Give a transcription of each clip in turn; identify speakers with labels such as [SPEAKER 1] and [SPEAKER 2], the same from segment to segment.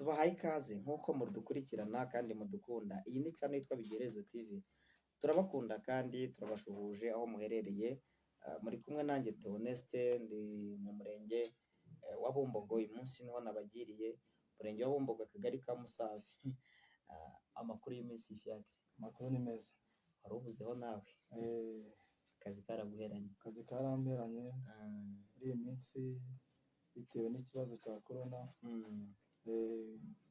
[SPEAKER 1] tubahaye ikaze nk'uko mudukurikirana kandi mudukunda. Iyi ni channel yitwa Bigerezo TV. Turabakunda kandi turabashuhuje aho muherereye. Muri kumwe nanjye Theoneste, ndi mu murenge wa Bumbogo. Uyu munsi niho nabagiriye, murenge wa Bumbogo, akagari ka Musave. Amakuru y'iminsi Fiacre.
[SPEAKER 2] Amakuru ni meza.
[SPEAKER 1] Wari ubuzeho nawe? Akazi karaguheranye?
[SPEAKER 2] Akazi karamperanye muri iyi minsi bitewe n'ikibazo cya corona.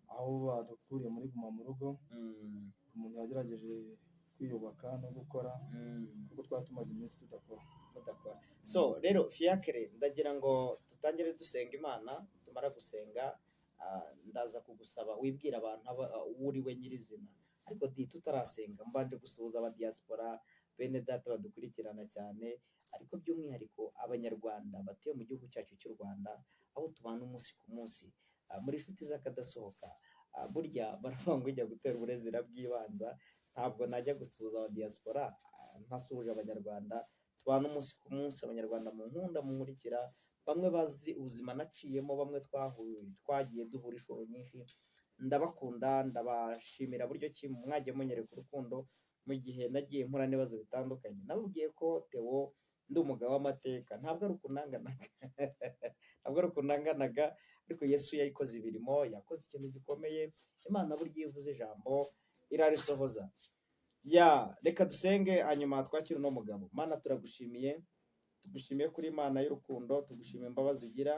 [SPEAKER 2] Aho badukuriye muri guma mu rugo, umuntu yagerageje kwiyubaka no gukora kuko twari tumaze iminsi tudakora.
[SPEAKER 1] So rero Fiacre, ndagira ngo tutangire dusenga Imana. Tumara gusenga ndaza kugusaba wibwira abantu uriwe nyirizina, ariko tutarasenga mbanje gusuhuza aba diaspora bene data badukurikirana cyane, ariko by'umwihariko abanyarwanda batuye mu gihugu cyacu cy'u Rwanda, aho tubana umunsi ku munsi muri inshuti z'akadasohoka. Burya baravuga ngo ijya gutera uburezira bw'ibanza, ntabwo najya gusuhuza aba diaspora ntasuhuje abanyarwanda tubana umunsi ku munsi. Abanyarwanda mu nkunda mumurikira, bamwe bazi ubuzima naciyemo, bamwe twagiye duhura inshuro nyinshi. Ndabakunda, ndabashimira buryo ki mwagiye munyereka urukundo mu gihe nagiye mpura n'ibibazo bitandukanye. Nababwiye ko Theo ndi umugabo w'amateka, ntabwo ari ukunanganaga, ariko Yesu yayikoze ibirimo, yakoze ikintu gikomeye. Imana burya iyo ivuze ijambo irarisohoza. Reka dusenge hanyuma twakire uno mugabo. Mana, turagushimiye, tugushimiye kuri Imana y'urukundo, tugushimiye imbabazi ugira.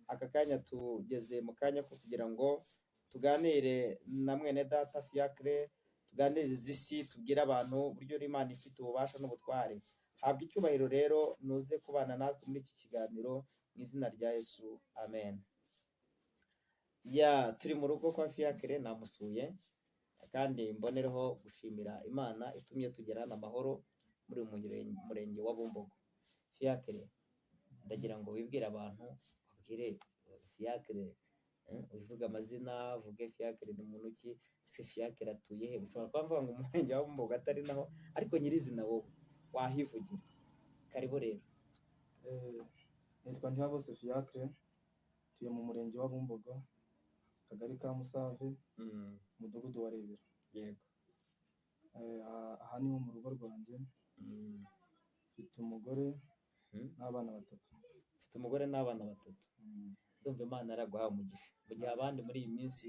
[SPEAKER 1] Aka kanya tugeze mu kanya ko kugira ngo tuganire na mwene data Fiacre, tuganirize isi, tubwire abantu uburyo Imana ifite ububasha n'ubutware. Habwa icyubahiro rero, nuze kubana natwe muri iki kiganiro mu izina rya Yesu, amen. Turi mu rugo kwa Fiacre, namusuye kandi mbonereho gushimira Imana itumye tugerana amahoro muri murenge wa Bumbogo. Fiacre, ndagira ngo wibwire abantu, ubwire Fiacre, uvuga amazina, uvuge Fiacre ni muntu ki, ese Fiacre atuye he? Ushobora kuba mvuga ngo umurenge wa Bumbogo atari naho, ariko nyirizina wowe wahivugira. Karibu rero.
[SPEAKER 2] Nitwa Ntihabose Fiacre, tuye mu murenge wa Bumbogo, akagari ka Musave, umudugudu wa Rebero.
[SPEAKER 1] Yego.
[SPEAKER 2] Aha niho mu rugo rwanjye. Mfite umugore n'abana batatu.
[SPEAKER 1] Mfite umugore n'abana batatu. Ndumva Imana yaraguhaye umugisha. Mu gihe abandi muri iyi minsi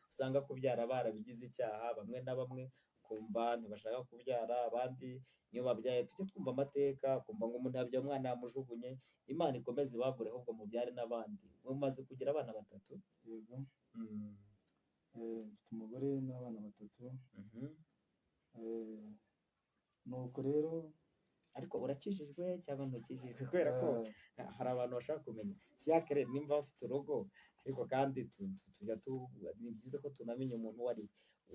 [SPEAKER 1] usanga kubyara barabigize icyaha, bamwe na bamwe kumva ntibashaka kubyara, abandi niyo babyaye tujye twumva amateka, kumva ngo umuntu yabyaye umwana yamujugunye. Imana ikomeze ibagure, ahubwo mubyare n'abandi. Mumaze kugira abana batatu?
[SPEAKER 2] Yego. Mfite umugore n'abana batatu. Nuko rero,
[SPEAKER 1] ariko urakijijwe cyangwa ntukijijwe? Kubera ko hari abantu bashaka kumenya Fiacre nimba bafite urugo, ariko kandi ni byiza ko tunamenya umuntu wari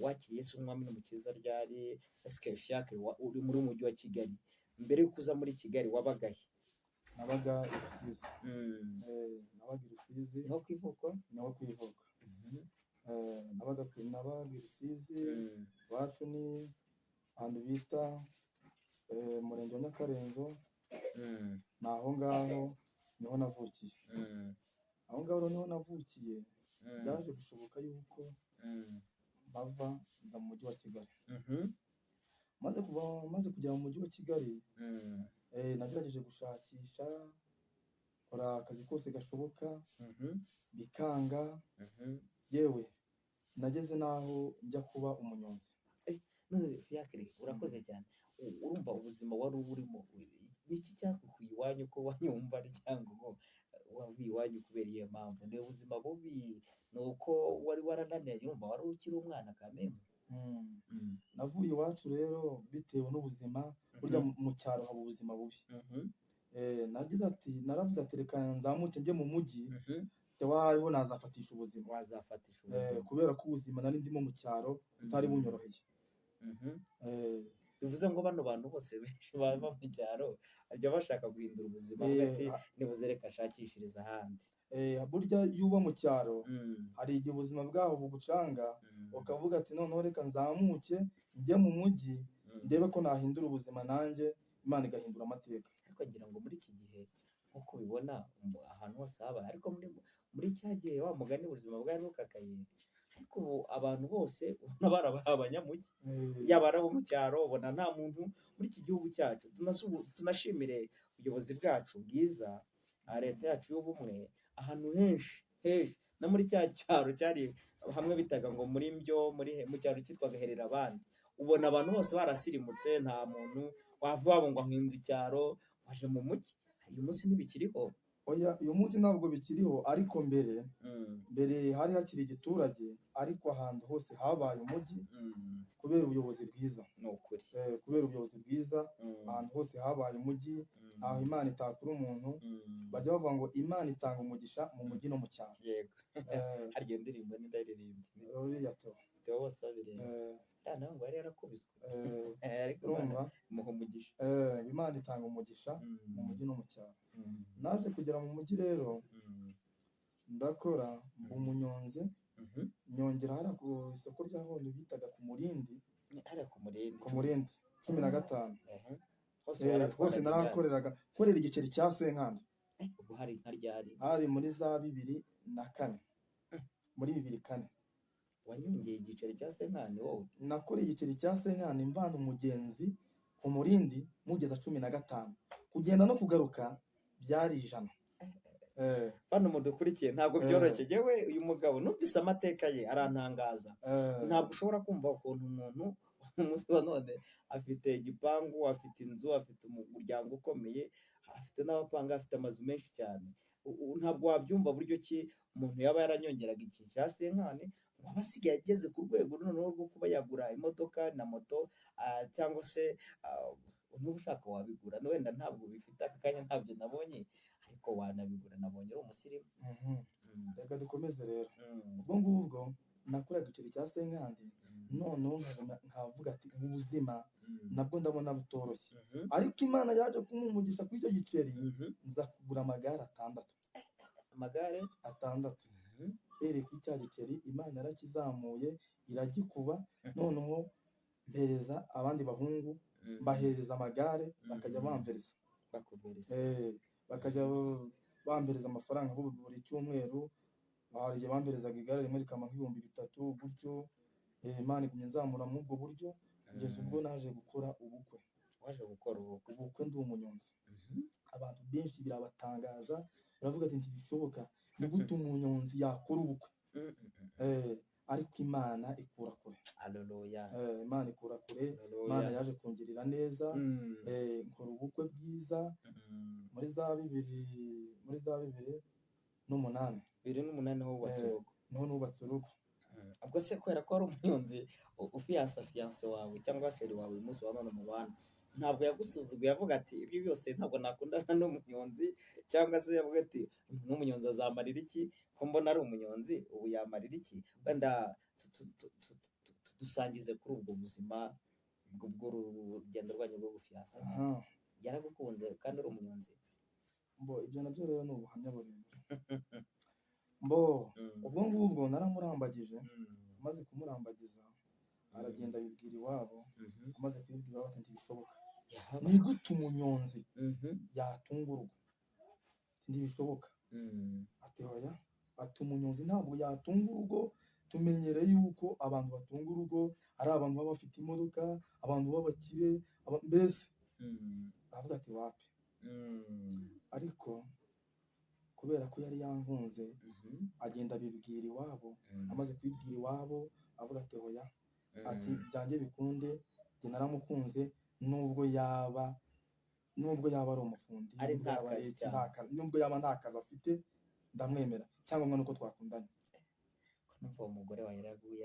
[SPEAKER 1] wakiriye Yesu nk'umwami n'umukiza ryari. Ese Fiacre uri muri umujyi wa Kigali, mbere yo kuza muri Kigali wabaga he?
[SPEAKER 2] nabaga i Rusizi. Nabaga i Rusizi.
[SPEAKER 1] Niho ku ivuko?
[SPEAKER 2] Niho ku ivuko. Nabaga i Rusizi. Iwacu ni ahantu bita umurenge wa Nyakarenzo. Ni aho ngaho niho navukiye. Aho ngaho niho navukiye. Byaje gushoboka yuko bava nza mu mujyi wa Kigali. Maze kujya mu mujyi wa Kigali, nagerageje gushakisha, kora akazi kose gashoboka, bikanga. Yewe nageze naho njya kuba umunyonzi.
[SPEAKER 1] None Fiacre, urakoze cyane. Urumva ubuzima wari urimo, niki cyakukuye iwanyu ko wanyumva ari cyangwa ngo wavuye iwanyu kubera iyo mpamvu? Ni ubuzima bubi, ni uko wari warananiye? Urumva wari ukiri umwana kameme.
[SPEAKER 2] Navuye iwacu rero bitewe n'ubuzima. Burya mu cyaro haba ubuzima bubi. Naravuze ati reka nzamuke njye mu mujyi, hariho nazafatisha ubuzima.
[SPEAKER 1] Wazafatisha ubuzima.
[SPEAKER 2] Kubera ko ubuzima nari ndimo mu cyaro butari bunyoroheye.
[SPEAKER 1] Bivuze ngo bano bantu bose benshi baba mu cyaro bajya bashaka guhindura ubuzima, ati nibuze reka nshakishiriza ahandi.
[SPEAKER 2] Burya iyo uba mu cyaro hari igihe ubuzima bwaho bugucanga, ukavuga ati noneho reka nzamuke njye mu mujyi ndebe ko nahindura ubuzima nanjye, Imana igahindura amateka.
[SPEAKER 1] Ariko ngira ngo muri iki gihe nk'uko ubibona ahantu hose haba, ariko muri cya gihe wa mugani ubuzima bwari bukakaye, ariko ubu abantu bose ubona barabaye abanyamujyi,
[SPEAKER 2] Eh,
[SPEAKER 1] yaba ari abo mu cyaro ubona nta muntu muri iki gihugu cyacu. Tunashimire ubuyobozi bwacu bwiza, leta yacu y'ubumwe, ahantu henshi henshi no muri cya cyaro cyari hamwe bitaga ngo muri mbyo mu cyaro cyitwaga herera abandi, ubona abantu bose barasirimutse, nta muntu wava wabo ngo ahinze icyaro waje mu mujyi. Uyu munsi ntibikiriho.
[SPEAKER 2] oya, uyu munsi ntabwo bikiriho, ariko mbere hari hakiri igiturage, ariko ahantu hose habaye umujyi kubera ubuyobozi bwiza.
[SPEAKER 1] Ni ukuri.
[SPEAKER 2] Kubera ubuyobozi bwiza, ahantu hose habaye umujyi, aho Imana itakura umuntu. Bajya bavuga ngo Imana itanga umugisha mu mujyi no mu cyaro.
[SPEAKER 1] Yego. Harya iyo ndirimbo n'indaririmbyi
[SPEAKER 2] Ruriya
[SPEAKER 1] Theo bose babireba, nawe ngo yari yarakubiswe, ariko
[SPEAKER 2] urumva,
[SPEAKER 1] muha umugisha.
[SPEAKER 2] Imana itanga umugisha mu mujyi no mu cyaro. Naje kugera mu mujyi rero, ndakora umunyonzi, nyongera hariya ku isoko rya Hondi bitaga ku Murindi,
[SPEAKER 1] hariya ku Murindi,
[SPEAKER 2] 15. Hose
[SPEAKER 1] narahakoreraga.
[SPEAKER 2] narahakoreraga, nkorera igiceri cya senkandi.
[SPEAKER 1] Ubwo hari nka ryari?
[SPEAKER 2] Hari muri za 2004, muri 2004
[SPEAKER 1] Wanyongeye igiceri cya senkani wowe?
[SPEAKER 2] nakoreye igiceri cya senkani mvana umugenzi ku Murindi mugeza 15, kugenda no kugaruka byari 100.
[SPEAKER 1] Bano mudukurikiye ntabwo byoroshye. Yewe uyu mugabo numvise amateka ye arantangaza. Ntabwo ushobora kumva ukuntu umuntu umunsi wa none afite igipangu, afite inzu, afite umuryango ukomeye, afite n'abapanga, afite amazu menshi cyane. Ntabwo wabyumva buryo ki umuntu yaba yaranyongeraga iki cya senkani, waba asigaye ageze ku rwego noneho rwo kuba yagura imodoka na moto, cyangwa se niba ushaka wabigura, wenda ntabwo bifite aka kanya, ntabyo nabonye, ariko wanabigura. Nabonye ari umusirimu.
[SPEAKER 2] Reka dukomeze rero. Ubwo ngubwo nakoraga igiceri cya senkandi, noneho nkavuga ati ubu buzima nabwo ndabona butoroshye, ariko Imana yaje kumuha umugisha kuri icyo giceri, nza kugura amagare 6.
[SPEAKER 1] Amagare
[SPEAKER 2] 6. Kuri cya giceri Imana yarakizamuye iragikuba, noneho mpereza abandi bahungu, bahereza amagare, bakajya bamvereza, bakajya bambereza amafaranga buri cyumweru. Hari igihe bamberezaga igare rimwe rikama nk'ibihumbi 3 gutyo. Imana igumye nzamura muri ubwo buryo, kugeza ubwo naje gukora ubukwe.
[SPEAKER 1] Waje gukora
[SPEAKER 2] ubukwe ndi umunyonzi. Abantu benshi birabatangaza, baravuga ati ntibishoboka, ni gute umunyonzi yakora ubukwe? Ariko Imana ikura kure.
[SPEAKER 1] Haleluya.
[SPEAKER 2] Imana ikura kure. Imana yaje kungirira neza, nkora ubukwe bwiza muri za 2008.
[SPEAKER 1] 2008 wubatse urugo.
[SPEAKER 2] Niho nubatse urugo.
[SPEAKER 1] Ubwo se kubera ko ari umunyonzi ufiyasa fiyanse wawe cyangwa sheri wawe uyu munsi wa none mu bana, ntabwo yagusuzuguye avuga ati ibyo byose ntabwo nakundana n'umunyonzi, cyangwa se yavuga ati n'umunyonzi azamarira iki, ko mbona ari umunyonzi ubu yamarira iki? Wenda dusangize kuri ubwo buzima bw'urugendo rwanyu rwo gufiyasa. Yaragukunze kandi ari umunyonzi?
[SPEAKER 2] Ibyo nabyo rero ni ubuhamya burebure. Ubwo ngubwo naramurambagije, amaze kumurambagiza aragenda abibwira iwabo, amaze kubibwira iwabo ati ntibishoboka. Ni gute umunyonzi yatunga urugo? Ntibishoboka. Ati hoya, ati umunyonzi ntabwo yatunga urugo, tumenyereye yuko abantu batunga urugo ari abantu baba bafite imodoka, abantu b'abakire, mbese aravuga ati wapi. Ariko kubera ko yari yankunze, agenda abibwira iwabo, amaze kubibwira iwabo avuga ati hoya, ati byanjye bikunde, njye naramukunze, nubwo yaba ari umufundi, nubwo yaba nta kazi afite, ndamwemera, cyangwa nuko twakundanye.
[SPEAKER 1] Numva uwo mugore wawe yaraguye,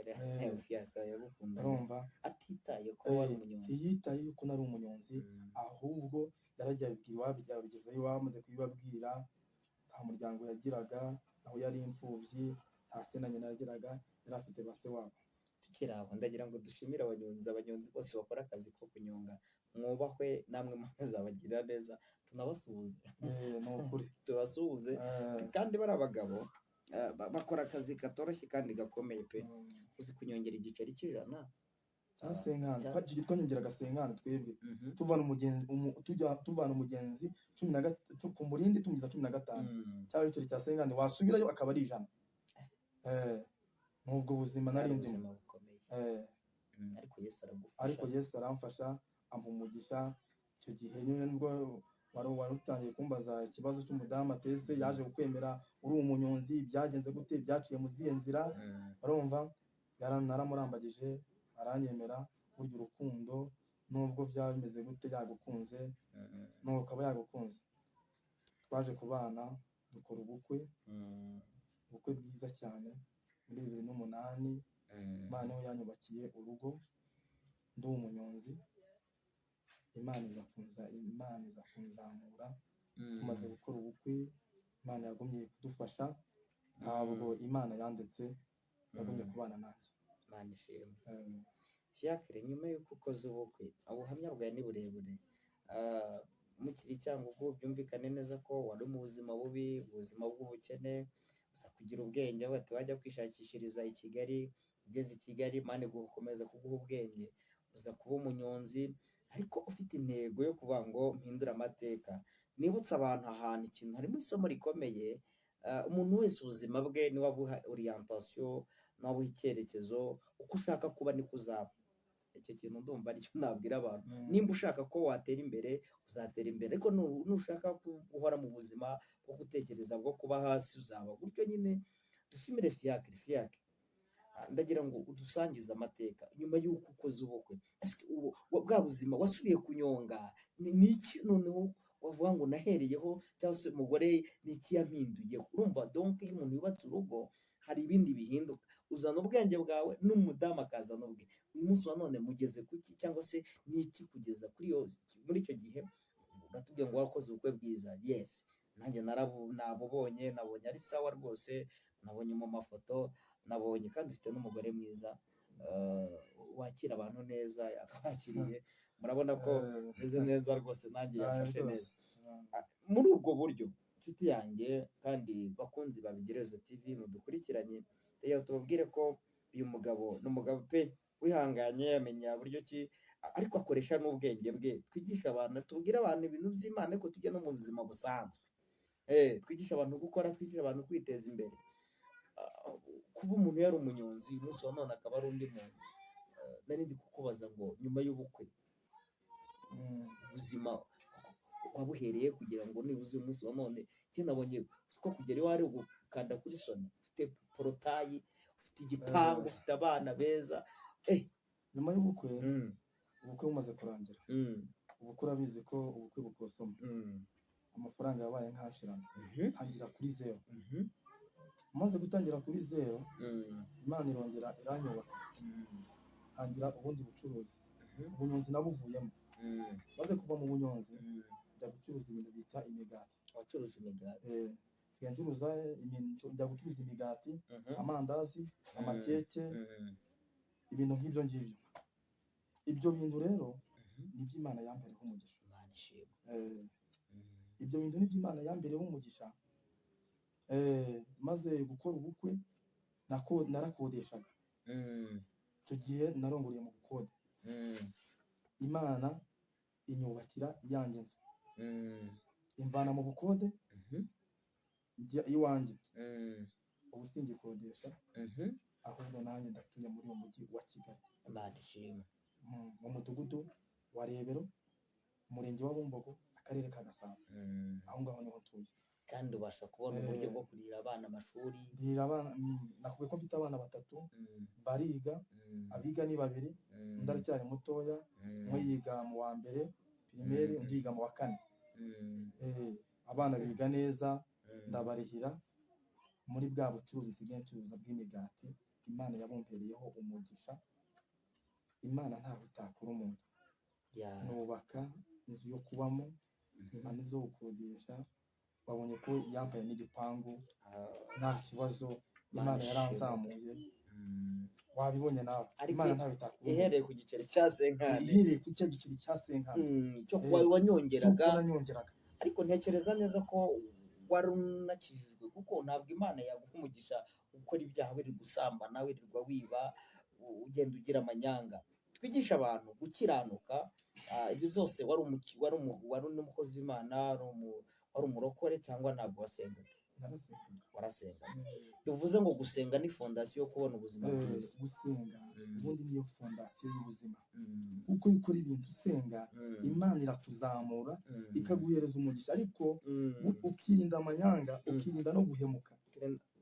[SPEAKER 1] fiyasa yagukunda,
[SPEAKER 2] urumva,
[SPEAKER 1] atitaye ko wari umunyonzi.
[SPEAKER 2] Yitaye yuko nari umunyonzi, ahubwo yaragiye abibwira iwabo, yabigezeyo iwabo, amaze kubibabwira, nta muryango yagiraga, aho yari imfubyi, nta se na nyina yagiraga, yari afite base wabo.
[SPEAKER 1] Tukiri aho ndagira ngo dushimire abanyonzi bose bakora akazi ko kunyonga, mwubahwe, namwe muzabagirira neza, tunabasuhuze.
[SPEAKER 2] Ni ukuri
[SPEAKER 1] tubasuhuze, kandi bari abagabo bakora akazi katoroshye kandi gakomeye pe. Uzi kunyongera igiceri cy'100
[SPEAKER 2] cya senkani, twanyongeraga senkani twebwe, tuvana umugenzi 10 ku Murindi tumugeza 15, cyangwa igiceri cya senkani wasubirayo akaba ari 100. n'ubwo buzima
[SPEAKER 1] bwari
[SPEAKER 2] nari ndimo.
[SPEAKER 1] ubuzima bukomeye.
[SPEAKER 2] Eh,
[SPEAKER 1] Ariko Yesu aragufasha.
[SPEAKER 2] ariko Yesu aramfasha ampa umugisha. Icyo gihe nyine nibwo wari utangiye kumbaza ikibazo cy'umudamu atese yaje kukwemera uri umunyonzi, byagenze gute, byaciye mu zihe nzira. Urumva naramurambagije aranyemera. Burya urukundo nubwo byaba bimeze gute yagukunze, n'uwo ukaba yagukunze. Twaje kubana dukora ubukwe bwiza cyane muri 2008. Imana niho yanyubakiye urugo ndi umunyonzi. Imana iza kunzamura. Tumaze gukora ubukwe Imana yagumye kudufasha. Ntabwo Imana yandetse, yagumye kubana nanjye.
[SPEAKER 1] Imana ishimwe. Fiacre, nyuma y'uko ukoze ubukwe, ubuhamya bwawe ni burebure. Mukiri Cyangugu byumvikane neza ko wari mu buzima bubi, ubuzima bw'ubukene, gusa kugira ubwenge bati wajya kwishakishiriza i Kigali. Ugeze i Kigali Imana gukomeza kuguha ubwenge, uza kuba umunyonzi, ariko ufite intego yo kuvuga ngo mpindure amateka. Nibutse abantu ahantu ikintu, harimo isomo rikomeye. Umuntu wese ubuzima bwe niwe abuha orientation, niwe abuha icyerekezo. Uko ushaka kuba niko uzaba. Icyo kintu ndumva aricyo nabwira abantu. Nimba ushaka ko watera imbere uzatera imbere, ariko nushaka guhora mu buzima bwo gutekereza bwo kuba hasi uzaba gutyo nyine. Dushimire Fiacre. Ndagira ngo udusangize amateka nyuma y'uko ukoze ubukwe. Bwa buzima wasubiye kunyonga ni iki noneho wavuga ngo nahereyeho, cyangwa se umugore ni iki yampinduyeho? Urumva donc iyo umuntu yubatse urugo hari ibindi bihinduka. Uzana ubwenge bwawe n'umudamu akazana ubwe. Uyu munsi wa none mugeze kuki, cyangwa se ni iki kugeza muri icyo gihe? Uratubwiye ngo wakoze ubukwe bwiza. Yes, nanjye nabubonye, nabonye ari sawa rwose, nabonye mu mafoto, nabonye kandi ufite n'umugore mwiza wakira abantu neza, yatwakiriye. Murabona ko meze neza rwose, nanjye yafashe neza. Muri ubwo buryo inshuti yanjye kandi bakunzi ba Bigirezo TV mudukurikiranye, rero tubabwire ko uyu mugabo ni umugabo pe wihanganye, yamenya buryo ki, ariko akoresha n'ubwenge bwe. Twigisha abantu, tubwire abantu ibintu by'Imana, ariko tujye no mu buzima busanzwe. Twigisha abantu gukora, twigisha abantu kwiteza imbere. Kuba umuntu yari umunyonzi umunsi wa none akaba ari undi muntu. Nari ndi kukubaza ngo nyuma y'ubukwe ubuzima wabuhereye kugira ngo nibuze uyu munsi wa none. Njye nabonye ko kugera iwawe gukanda kuri soni, ufite porotayi, ufite igipangu, ufite abana beza.
[SPEAKER 2] Nyuma y'ubukwe, ubukwe bumaze kurangira, ubukwe urabizi ko ubukwe bukosoma. Amafaranga yabaye nkashirana, ntangira kuri zero. Maze gutangira kuri zero, Imana irongera iranyubaka, ntangira ubundi bucuruzi. Ubunyonzi nabuvuyemo. Maze kuva mu bunyonzi njya gucuruza ibintu bita imigati.
[SPEAKER 1] Wacuruza imigati?
[SPEAKER 2] Njya gucuruza imigati, amandazi, amakeke, ibintu nk'ibyo ngibyo. Ibyo bintu rero nibyo Imana yambereho umugisha.
[SPEAKER 1] Imana ishimwe.
[SPEAKER 2] Ibyo bintu nibyo Imana yambereho umugisha. Maze gukora ubukwe narakodeshaga. Icyo gihe narongoreye mu bukode. Imana inyubakira iyanjye nzu, imvana mu bukode iwanjye. Ubu singikodesha, ahubwo nanjye ndatuye muri uwo mujyi wa Kigali.
[SPEAKER 1] Imana ishimwe.
[SPEAKER 2] Mu mudugudu wa Rebero, umurenge wa Bumbogo, akarere ka Gasabo. Aho ngaho niho ntuye.
[SPEAKER 1] Kandi ubasha kubona uburyo bwo kurira abana amashuri?
[SPEAKER 2] Nakubwiye ko mfite abana 3 bariga. Abiga ni 2, undi aracyari mutoya. Umwe yiga mu wa mbere primaire, undi yiga mu wa 4. Abana biga neza, ndabarihira muri bwa bucuruzi nsigaye ncuruza bw'imigati. Imana yabumpereyeho umugisha. Imana ntaho itakura umuntu. Nubaka inzu yo kubamo, Imana izo gukodesha. Babonye ko yambaye n'igipangu, nta kibazo. Imana yaranzamuye, wabibonye nawe. Imana ntawe itakura.
[SPEAKER 1] Ihereye ku giceri cya senkani.
[SPEAKER 2] Ihereye ku cya giceri cya senkani
[SPEAKER 1] cyo kuba wanyongeraga. Ariko ntekereza neza ko wari unakijijwe, kuko ntabwo Imana yaguha umugisha gukora ibyaha wirirwa gusambana, wirirwa wiba, ugenda ugira amanyanga. Twigisha abantu gukiranuka. Ibyo byose wari n'umukozi w'Imana, wari umurokore cyangwa ntabwo wasengaga?
[SPEAKER 2] narasengaga.
[SPEAKER 1] warasenga
[SPEAKER 2] Eh,
[SPEAKER 1] bivuze ngo gusenga ni fondasiyo yo kubona ubuzima bwiza.
[SPEAKER 2] gusenga ubundi niyo fondasiyo y'ubuzima,
[SPEAKER 1] Mm,
[SPEAKER 2] kuko iyo ukora ibintu usenga
[SPEAKER 1] mm,
[SPEAKER 2] Imana irakuzamura
[SPEAKER 1] mm,
[SPEAKER 2] ikaguhereza umugisha, ariko
[SPEAKER 1] mm.
[SPEAKER 2] ukirinda amanyanga, ukirinda no guhemuka.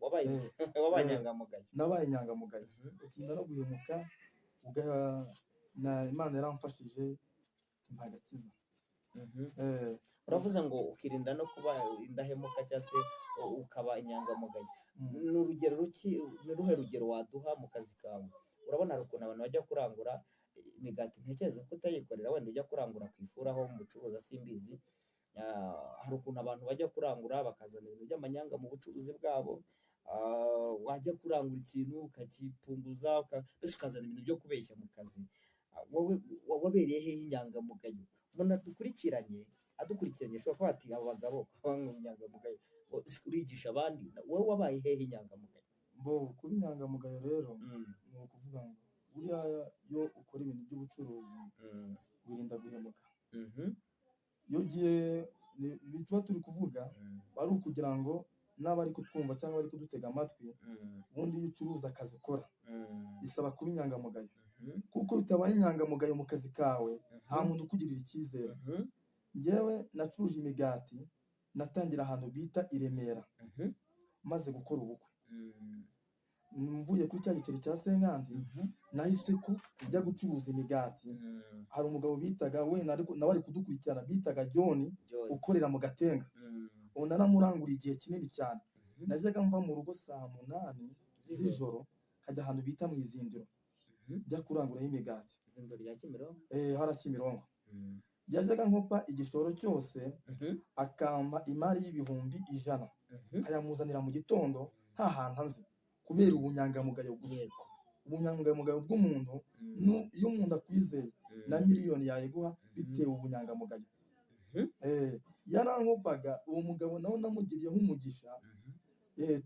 [SPEAKER 1] wabaye wabaye inyangamugayo.
[SPEAKER 2] Nabaye inyangamugayo,
[SPEAKER 1] Mhm,
[SPEAKER 2] ukirinda no guhemuka, Imana yaramfashije impa agakiza.
[SPEAKER 1] mhm.
[SPEAKER 2] Eh,
[SPEAKER 1] uravuze ngo ukirinda no kuba indahemuka cyangwa se ukaba inyangamugayo.
[SPEAKER 2] mm,
[SPEAKER 1] ni urugero ni ruhe rugero waduha mu kazi kawe? Urabona hari ukuntu abantu bajya kurangura imigati, ntekereza ko utayikorera, wenda ujya kurangura ku ifuru aho mucuruza simbizi. Hari ukuntu abantu bajya kurangura bakazana ibintu by'amanyanga mu bucuruzi bwabo. Wajya kurangura ikintu ukagipunguza mbese ukazana ibintu byo kubeshya mu kazi. Wowe wabereye hehe inyangamugayo? Umuntu adukurikiranye ashobora kuba ati aba bagabo banywa inyangamugayo, urigisha abandi, wowe wabaye hehe inyangamugayo?
[SPEAKER 2] kuba inyangamugayo rero ni ukuvuga ngo buriya iyo ukora ibintu by'ubucuruzi wirinda guhemuka. Iyo ugiye tuba turi kuvuga ari ukugira ngo n'abari kutwumva cyangwa bari kudutega amatwi, ubundi iyo ucuruza akazi ukora bisaba kuba inyangamugayo, kuko utabaye inyangamugayo mu kazi kawe nta muntu ukugirira icyizere. Njyewe nacuruje imigati, natangira ahantu bita i Remera maze gukora ubukwe. Mvuye kuri cya giceri cya senkandi nahise ko ujya gucuruza imigati. Hari umugabo bitaga nawe ari kudukurikirana bitaga John ukorera mu Gatenga. Ubu naramuranguriye igihe kinini cyane. Najyaga mva mu rugo saa 8 z'ijoro nkajya ahantu bita mu Izindiro njya kuranguraho imigati.
[SPEAKER 1] Izindiro rya Kimironko?
[SPEAKER 2] Hara Kimironko. Yajyaga nkopa igishoro cyose akampa imari y'ibihumbi 100 akayamuzanira mu gitondo nta hantu nzi, kubera ubunyangamugayo gusa. Ubunyangamugayo bw'umuntu, iyo umuntu akwizeye na miliyoni yayiguha bitewe ubunyangamugayo. Yarankopaga, uwo mugabo nawe namugiriyeho umugisha.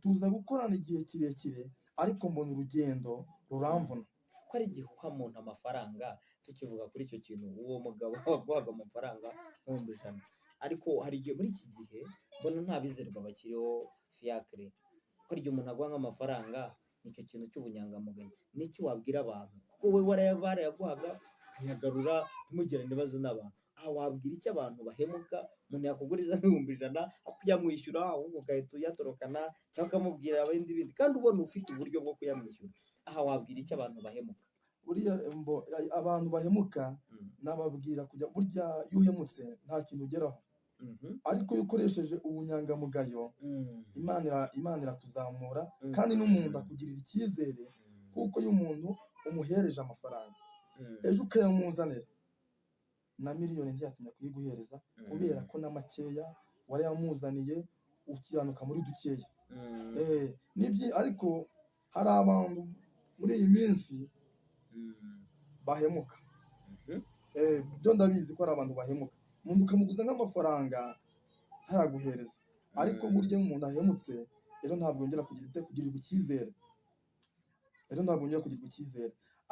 [SPEAKER 2] Tuza gukorana igihe kirekire, ariko mbona urugendo ruramvuna.
[SPEAKER 1] Ko ari igihe uha umuntu amafaranga, tukivuga kuri icyo kintu, uwo mugabo waguhaga amafaranga 100,000, ariko hari igihe muri iki gihe mbona nta bizerwa bakiriho fiacre. Ko igihe umuntu aguha nk'amafaranga, nicyo kintu cy'ubunyangamugayo. N'iki wabwira abantu? Kuko we warayaguhaga ukayagarura, ntimugirane ibibazo n'abantu. Aha wabwira icyo abantu bahemuka? Umuntu yakugurira 100,000 akuyamwishyura, ahubwo ugahita uyatorokana cyangwa ukamubwira ibindi kandi ubona ufite uburyo bwo kuyamwishyura. Aha wabwira icyo abantu bahemuka?
[SPEAKER 2] Buriya abantu bahemuka nababwira kujya, burya iyo uhemutse nta kintu ugeraho, ariko iyo ukoresheje ubunyangamugayo Imana irakuzamura, kandi n'umuntu akugirira icyizere, kuko iyo umuntu umuhereje amafaranga ejo ukayamuzanira na miliyoni ntiyatinya kuyiguhereza, kubera ko na makeya warayamuzaniye ukiranuka muri dukeya. Ariko hari abantu muri iyi minsi bahemuka. Byo ndabizi ko hari abantu bahemuka, umuntu ukamuguza nk'amafaranga ntayaguhereza, ariko burya umuntu ahemutse ejo ntabwo yongera kugirirwa icyizere.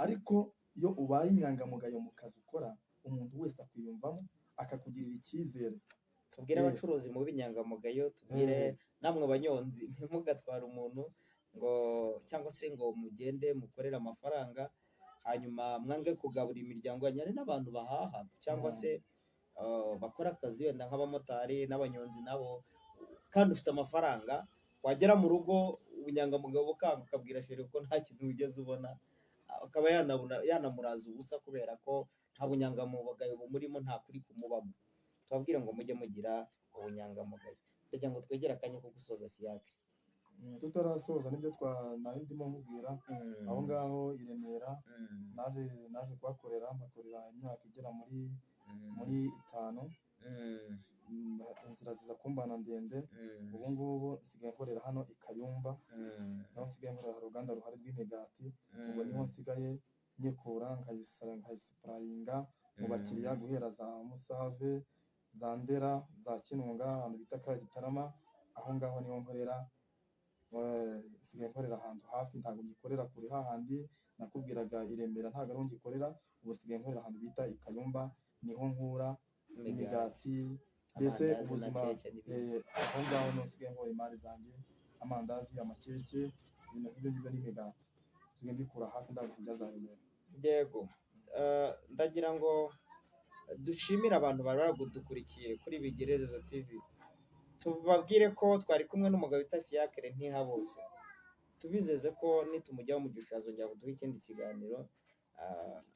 [SPEAKER 2] Ariko iyo ubaye inyangamugayo mu kazi ukora, umuntu wese akwiyumvamo akakugirira icyizere.
[SPEAKER 1] Tubwire abacuruzi mu b'inyangamugayo, tubwire namwe banyonzi, ntimugatware umuntu ngo cyangwa se ngo mugende mukorere amafaranga hanyuma mwange kugaburira imiryango yanyu. Hari n'abantu bahaha cyangwa se bakora akazi wenda nk'abamotari n'abanyonzi nabo, kandi ufite amafaranga, wagera mu rugo ubunyangamugayo bukanga ukabwira sheri ko nta kintu wigeze ubona, akaba yanamuraza ubusa kubera ko nta bunyangamugayo bumurimo, nta kuri kumubamo. Tubabwire ngo mujye mugira ubunyangamugayo. Kugira ngo twegere akanya ko gusoza fiacre.
[SPEAKER 2] Tutarasoza nibyo nari ndimo nkubwira. Aho ngaho i Remera naje kuhakorera, mpakorera imyaka igera muri 5. Inzira ziza kumbana ndende. Ubu ngubu nsigaye nkorera hano i Kayumba, naho nsigaye nkorera uruganda ruhari rw'imigati. Ubu niho nsigaye nyikura nkayisipurayinga mu bakiriya, guhera za Musave, za Ndera, za Kinunga, ahantu bita Kagitarama. Aho ngaho niho nkorera. Nsigaye nkorera ahantu hafi, ntabwo ngikorera kure hahandi nakubwiraga i Remera, ntabwo ariho ngikorera. Ubu nsigaye nkorera ahantu bita i Kayumba, niho nkura imigati, mbese
[SPEAKER 1] amandazi na
[SPEAKER 2] ubuzima
[SPEAKER 1] keke n'ibindi.
[SPEAKER 2] aho ngaho niho nsigaye nkora imari zanjye, amandazi, amakeke, ibintu nk'ibyo ngibyo n'imigati nsigaye mbikura hafi ndaza kurya za Remera.
[SPEAKER 1] Yego, ndagira ngo dushimire abantu bari badukurikiye kuri Bigirerezo TV, tubabwire ko twari kumwe n'umugabo bita Fiacre Ntihabose, tubizeze ko nitumujyaho umugisha azongera kuduha ikindi kiganiro,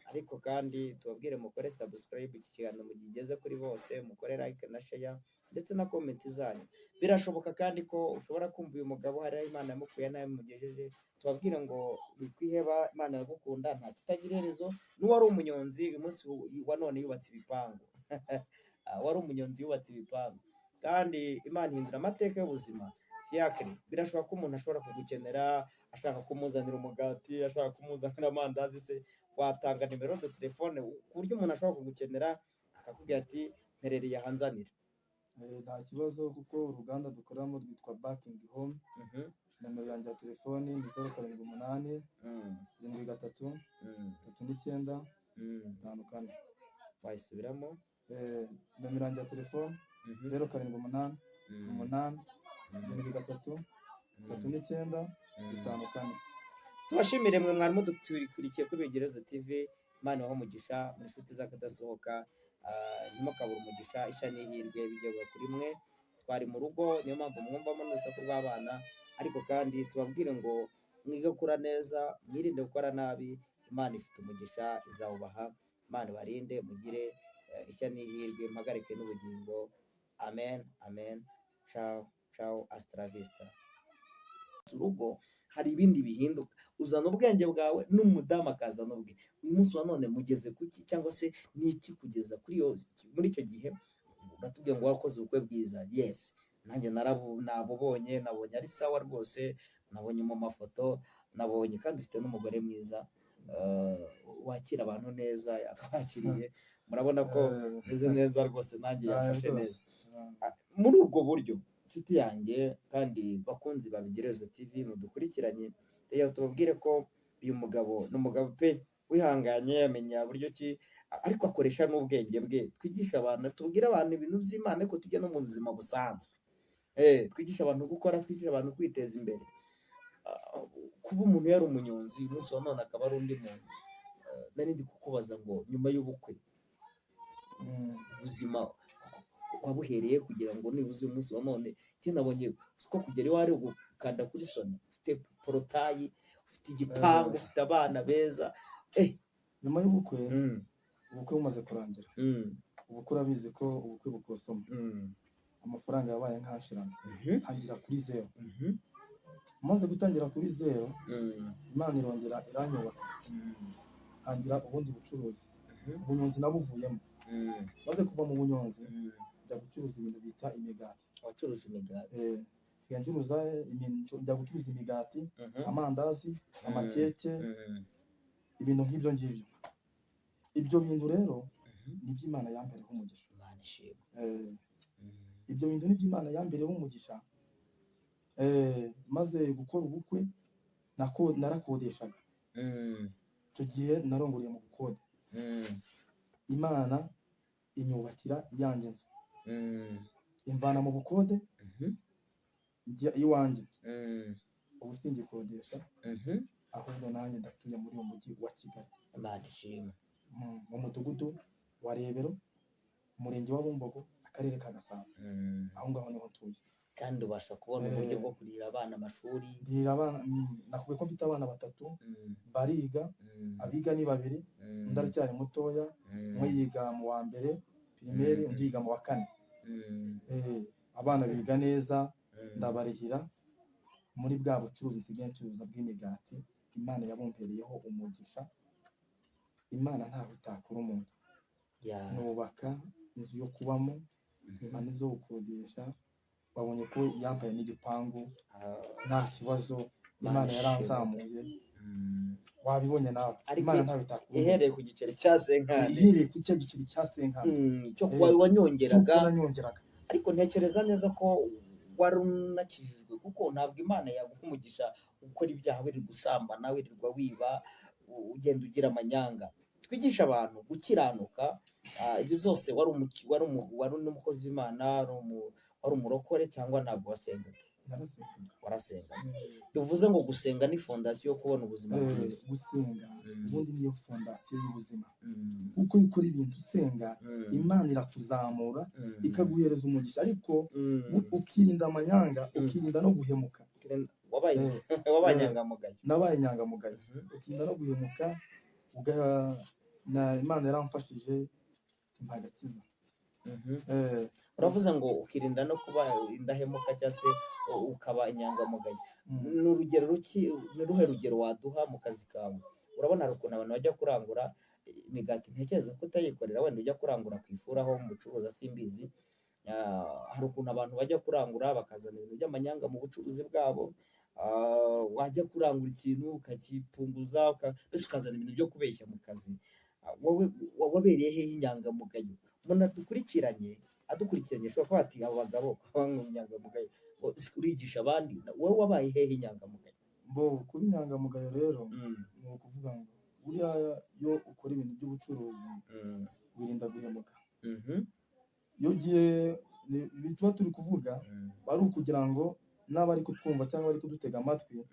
[SPEAKER 1] ariko kandi tubabwire mukore subscribe iki kiganiro mu gihe igeze kuri bose, mukore like na share ndetse na comment zanyu. Birashoboka kandi ko ushobora kumva uyu mugabo hari aho Imana yamukuye nayo mugejeje, tubabwire ngo wikwiheba, Imana iragukunda, nta kitagira iherezo. N'uwari umunyonzi uyu munsi wa none yubatse ibipangu wari umunyonzi yubatse ibipangu, kandi Imana ihindura amateka y'ubuzima. Fiacre, birashoboka ko umuntu ashobora kugukenera, ashaka kumuzanira umugati, ashaka kumuzanira amandazi, se watanga nimero de telefone ku buryo umuntu ashobora kugukenera akakubwira ati mperereye ahanzanira.
[SPEAKER 2] Nta kibazo kuko uruganda dukoramo rwitwa Baking Home. Nomero yanjye ya telefoni ni 078 73 39 54.
[SPEAKER 1] Wayisubiramo?
[SPEAKER 2] Nomero yanjye ya telefoni 078 8 73 39 54.
[SPEAKER 1] Tubashimire mwe mwari mudukurikiye kuri Bigirerezo TV, Imana ibahe umugisha muri inshuti z'akadasohoka, ntimukabure umugisha, isha n'ihirwe bijya kuri mwe. Twari mu rugo, niyo mpamvu mwumvamo n'urusaku rw'abana, ariko kandi tubabwire ngo mwige gukora neza, mwirinde gukora nabi. Imana ifite umugisha, izawubaha. Imana ibarinde, mugire ishya n'ihirwe, mpagarike n'ubugingo. Amen, amen. Ciao, ciao, hasta la vista. Urugo hari ibindi bihinduka, uzana ubwenge bwawe n'umudamu akazana ubwe. Uyu munsi wa none mugeze kuki, cyangwa se niki kugeza muri icyo gihe batubwiye ngo wakoze ubukwe bwiza? Yes, nanjye nabubonye, nabonye ari sawa rwose, nabonye mu mafoto, nabonye kandi ufite n'umugore mwiza, wakira abantu neza, yatwakiriye, murabona ko meze neza rwose, nanjye yafashe neza. Muri ubwo buryo inshuti yanjye kandi bakunzi ba Bigirerezo TV mudukurikiranye, rero tubabwire ko uyu mugabo ni umugabo pe wihanganye, amenya buryo ki, ariko akoresha n'ubwenge bwe. Twigisha abantu, tubwire abantu ibintu by'Imana, ariko tujye no mu buzima busanzwe. Twigisha abantu gukora, twigisha abantu kwiteza imbere. Kuba umuntu yari umunyonzi uyu munsi wa none akaba ari undi muntu, nari ndi kukubaza ngo nyuma y'ubukwe ubuzima wabuhereye kugira ngo nibuze uyu munsi wa none, njye nabonye ko kugera iwawe gukanda kuri soni, ufite porotayi, ufite igipangu, ufite abana beza.
[SPEAKER 2] Nyuma y'ubukwe, ubukwe bumaze kurangira, ubukwe urabizi ko ubukwe bukosoma, amafaranga yabaye nkashirana, ntangira kuri zero. Maze gutangira kuri zero, Imana irongera iranyubaka, ntangira ubundi bucuruzi. Ubunyonzi nabuvuyemo, maze kuva mu bunyonzi njya gucuruza ibintu bita imigati.
[SPEAKER 1] Wacuruje imigati?
[SPEAKER 2] Njya gucuruza imigati, amandazi, amakeke, ibintu nk'ibyo ngibyo. Ibyo bintu rero nibyo Imana yambereho umugisha.
[SPEAKER 1] Imana ishimwe.
[SPEAKER 2] Ibyo bintu nibyo Imana yambereho umugisha. Maze gukora ubukwe narakodeshaga. Icyo gihe narongoreye mu bukode. Imana inyubakira iyanjye nzu, imvana mu bukode njya iwanjye. Ubu singikodesha, ahubwo nanjye ndatuye muri uyu mujyi wa Kigali.
[SPEAKER 1] Imana ishimwe.
[SPEAKER 2] Mu mudugudu wa Rebero, umurenge wa Bumbogo, akarere ka Gasabo. Aho ngaho niho ntuye.
[SPEAKER 1] Kandi ubasha kubona uburyo bwo kurira abana amashuri?
[SPEAKER 2] Ndira abana, nakubwiye ko mfite abana 3, bariga, abiga ni 2, undi aracyari mutoya, umwe yiga mu wa mbere primaire, undi yiga mu wa 4. Abana biga neza, ndabarihira muri bwa bucuruzi nsigaye ncuruza bw'imigati. Imana yabumpereyeho umugisha. Imana ntaho itakura umuntu. Nubaka inzu yo kubamo, Imana izo gukodesha. Babonye ko yambaye n'igipangu, nta kibazo. Imana yaranzamuye, wabibonye nawe. Imana ntawe itakura.
[SPEAKER 1] Ihereye ku giceri cya senkani.
[SPEAKER 2] Ihereye ku cya giceri cya senkani
[SPEAKER 1] cyo wanyongeraga.
[SPEAKER 2] Ariko
[SPEAKER 1] ntekereza neza ko wari unakijijwe, kuko ntabwo Imana yaguha umugisha gukora ibyaha, wirirwa gusambana, wirirwa wiba, ugenda ugira amanyanga. twigishe abantu gukiranuka. Ibyo byose wari n'umukozi w'Imana, wari umurokore cyangwa ntabwo wasengaga? Warasenga. Bivuze ngo gusenga ni fondasiyo yo kubona ubuzima bwiza.
[SPEAKER 2] Gusenga ubundi niyo fondasiyo y'ubuzima, kuko iyo ukora ibintu usenga Imana irakuzamura ikaguhereza umugisha, ariko ukirinda amanyanga, ukirinda no guhemuka.
[SPEAKER 1] Wabaye inyangamugayo.
[SPEAKER 2] Nabaye inyangamugayo, ukirinda no guhemuka. Imana yaramfashije impagakiza.
[SPEAKER 1] Uravuze ngo ukirinda no kuba indahemuka cyangwa se ukaba inyangamugayo. Ni uruhe rugero waduha mu kazi kawe? Urabona hari ukuntu abantu bajya kurangura imigati, ntekereza ko utayikorera, wenda ujya kurangura ku ifuru aho mu bucuruzi simbizi. Hari ukuntu abantu bajya kurangura bakazana ibintu by'amanyanga mu bucuruzi bwabo. Wajya kurangura ikintu ukagipunguza, mbese ukazana ibintu byo kubeshya mu kazi. Wowe wabereye hehe inyangamugayo? Umuntu adukurikiranye ashobora kuba ati abo bagabo banywa inyangamugayo, urigisha abandi. Wowe wabaye hehe inyangamugayo?
[SPEAKER 2] Kuba inyangamugayo rero ni ukuvuga ngo buriya iyo ukora ibintu by'ubucuruzi wirinda guhemuka. Iyo ugiye tuba turi kuvuga ari ukugira ngo n'abari kutwumva cyangwa bari kudutega amatwi,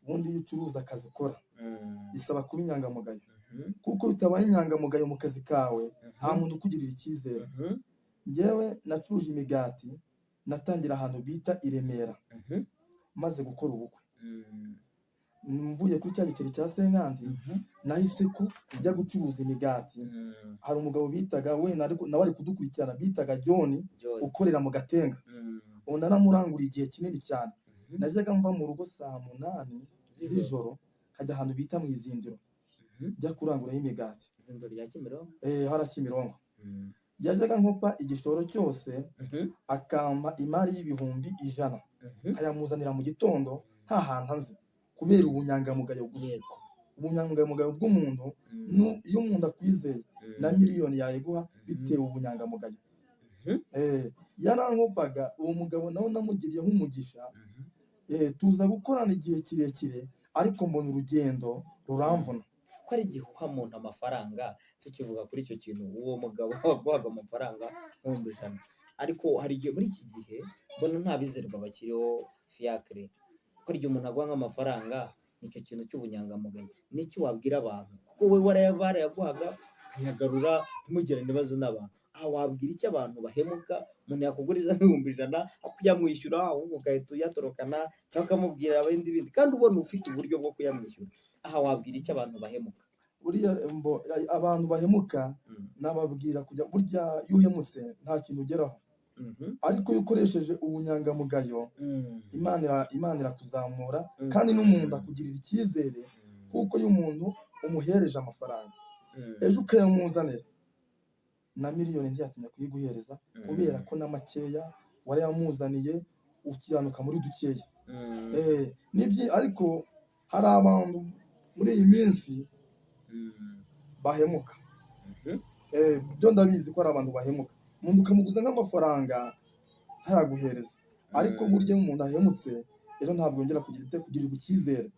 [SPEAKER 2] ubundi iyo ucuruza akazi ukora bisaba kuba inyangamugayo, kuko utabaye inyangamugayo mu kazi kawe nta muntu ukugirira icyizere. Njyewe nacuruje imigati, natangira ahantu bita i Remera maze gukora ubukwe. Mvuye kuri cya giceri cya senkandi nahise ko njya gucuruza imigati. Hari umugabo bitaga nawe ari kudukurikirana bitaga John ukorera mu Gatenga. Ubu naramuranguriye igihe kinini cyane. Najyaga mva mu rugo saa 8 z'ijoro nkajya ahantu bita mu Izindiro njya kuranguraho imigati.
[SPEAKER 1] Izindiro rya Kimironko?
[SPEAKER 2] Hara Kimironko. Yajyaga nkopa igishoro cyose akampa imari y'ibihumbi 100 nkayamuzanira mu gitondo nta hantu nzi, kubera ubunyangamugayo gusa. Ubunyangamugayo bw'umuntu, iyo umuntu akwizeye na miliyoni yayiguha bitewe ubunyangamugayo. Yarankopaga, uwo mugabo nawe namugiriyeho umugisha. Tuza gukorana igihe kirekire, ariko mbona urugendo ruramvuna.
[SPEAKER 1] Ko ari igihe uha umuntu amafaranga, tukivuga kuri icyo kintu, uwo mugabo waguhaga amafaranga 100,000, ariko hari igihe muri iki gihe mbona nta bizerwa bakiriho Fiacre. Ko igihe umuntu aguha nk'amafaranga, nicyo kintu cy'ubunyangamugayo. N'icyo wabwira abantu, kuko we warayaguhaga ukayagarura ntimugirane ibibazo n'abantu. Aha wabwira icyo abantu bahemuka, umuntu yakugurira 100,000 kuyamwishyura ahubwo ugahita uyatorokana cyangwa ukamubwira ibindi, kandi ubona ufite uburyo bwo kuyamwishyura. Aha wabwira icyo abantu bahemuka?
[SPEAKER 2] Buriya abantu bahemuka nababwira kujya, burya iyo uhemutse nta kintu ugeraho, ariko iyo ukoresheje ubunyangamugayo Imana irakuzamura, kandi n'umuntu akugirira icyizere, kuko iyo umuntu umuhereje amafaranga ejo ukayamuzanira na miliyoni ntiyatinya kuyiguhereza, kubera ko na makeya warayamuzaniye ukiranuka muri dukeya. Ariko hari abantu muri iyi minsi bahemuka. Byo ndabizi ko hari abantu bahemuka, umuntu ukamuguza nk'amafaranga ntayaguhereza, ariko burya iyo umuntu ahemutse ejo ntabwo yongera kugirirwa icyizere.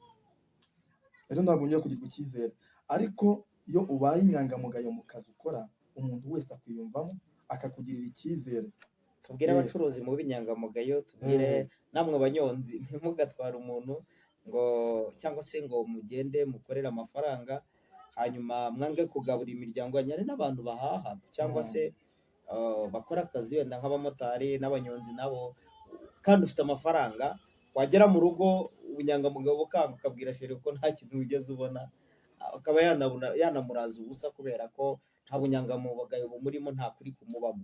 [SPEAKER 2] Ariko iyo ubaye inyangamugayo mu kazi ukora, umuntu wese akwiyumvamo akakugirira icyizere.
[SPEAKER 1] Tubwire abacuruzi mu b'inyangamugayo, tubwire namwe abanyonzi, ntimugatware umuntu ngo cyangwa se ngo mugende mukorere amafaranga hanyuma mwange kugaburira imiryango yanyu. Hari n'abantu bahaha cyangwa se bakora akazi wenda nk'abamotari n'abanyonzi nabo, kandi ufite amafaranga, wagera mu rugo ubunyangamugayo bukanga ukabwira sheri ko nta kintu wigeze ubona, akaba yanamuraza ubusa kubera ko nta bunyangamugayo bumurimo, nta kuri kumubamo.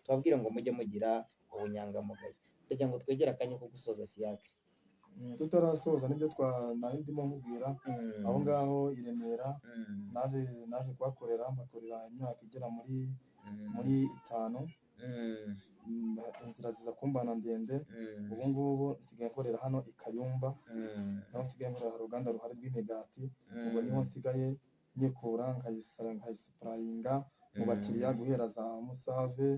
[SPEAKER 1] Tubabwire ngo mujye mugira ubunyangamugayo. Kugira ngo twegere akanya ko gusoza Fiacre.
[SPEAKER 2] Tutarasoza nibyo nari ndimo nkubwira, aho ngaho i Remera naje kuhakorera, mpakorera imyaka igera muri 5. Inzira ziza kumbana ndende. Ubu ngubu nsigaye nkorera hano i Kayumba, naho nsigaye nkorera uruganda ruhari rw'imigati. Ubwo niho nsigaye nyikura nkayisipurayinga mu bakiriya, guhera za Musave,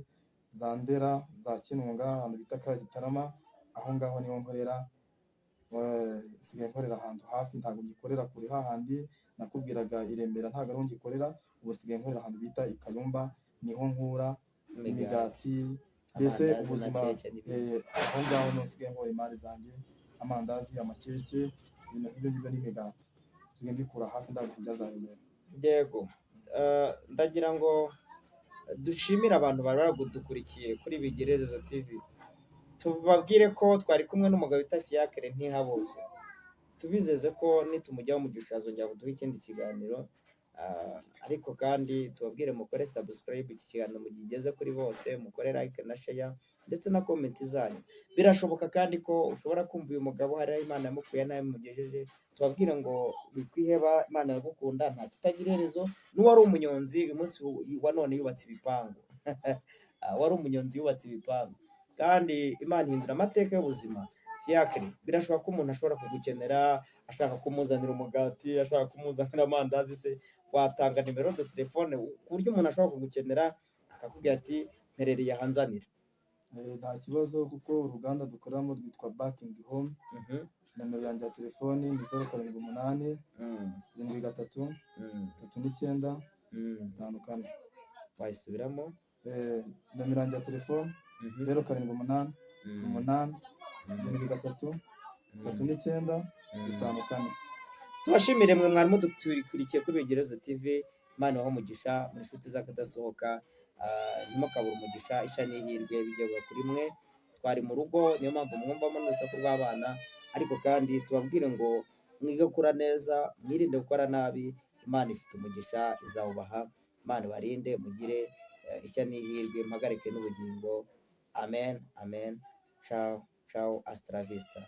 [SPEAKER 2] za Ndera, za Kinunga, ahantu bita Gitarama. Aho ngaho niho nkorera. Nsigaye nkorera ahantu hafi, ntabwo ngikorera kure hahandi nakubwiraga i Remera ntabwo ariho ngikorera, ubu sigaye nkorera ahantu bita i Kayumba, niho nkura imigati, mbese
[SPEAKER 1] amandazi na
[SPEAKER 2] ubuzima
[SPEAKER 1] keke n'ibindi.
[SPEAKER 2] aho ngaho niho nsigaye nkora imari zanjye, amandazi, amakeke, ibintu nk'ibyo ngibyo n'imigati, nsigaye mbikura hafi ndaje kurya za Remera.
[SPEAKER 1] Yego, ndagira ngo dushimire abantu bari badukurikiye kuri Bigirerezo TV, tubabwire ko twari kumwe n'umugabo bita Fiacre Ntihabose, tubizeze ko nitumujyaho umugisha azongera kuduha ikindi kiganiro, ariko kandi tubabwire mukore subscribe iki kiganiro mugigeze kuri bose, mukore like na share ndetse na comment zanyu. Birashoboka kandi ko ushobora kumva uyu mugabo hari aho Imana yamukuye nawe mugejeje, tubabwire ngo wikwiheba, Imana iragukunda, nta kitagira iherezo. N'uwari umunyonzi uyu munsi wa none yubatse ibipangu wari umunyonzi yubatse ibipangu, kandi Imana ihindura amateka y'ubuzima. Fiacre, birashoboka ko umuntu ashobora kugukenera, ashaka kumuzanira umugati, ashaka kumuzanira amandazi se, watanga nimero de telefone ku buryo umuntu ashobora kugukenera akakubwira ati mperereye ahanzanira.
[SPEAKER 2] Nta kibazo kuko uruganda dukoramo rwitwa Baking Home. Nomero yanjye ya telefoni ni 078 73 39 54.
[SPEAKER 1] Wayisubiramo?
[SPEAKER 2] Nomero yanjye ya telefoni 078 8 73 39 54.
[SPEAKER 1] Tubashimire mwe mwari mudukurikiye kuri Bigirerezo TV, Imana ibahe umugisha muri inshuti z'akadasohoka, ntimukabure umugisha, isha n'ihirwe bijya kuri mwe. Twari mu rugo, niyo mpamvu mwumvamo n'urusaku rw'abana, ariko kandi tubabwire ngo mwige gukura neza, mwirinde gukora nabi, Imana ifite umugisha izawubaha. Imana ibarinde, mugire ishya n'ihirwe, mpagarike n'ubugingo. Amen, amen. Ciao, ciao, hasta la vista.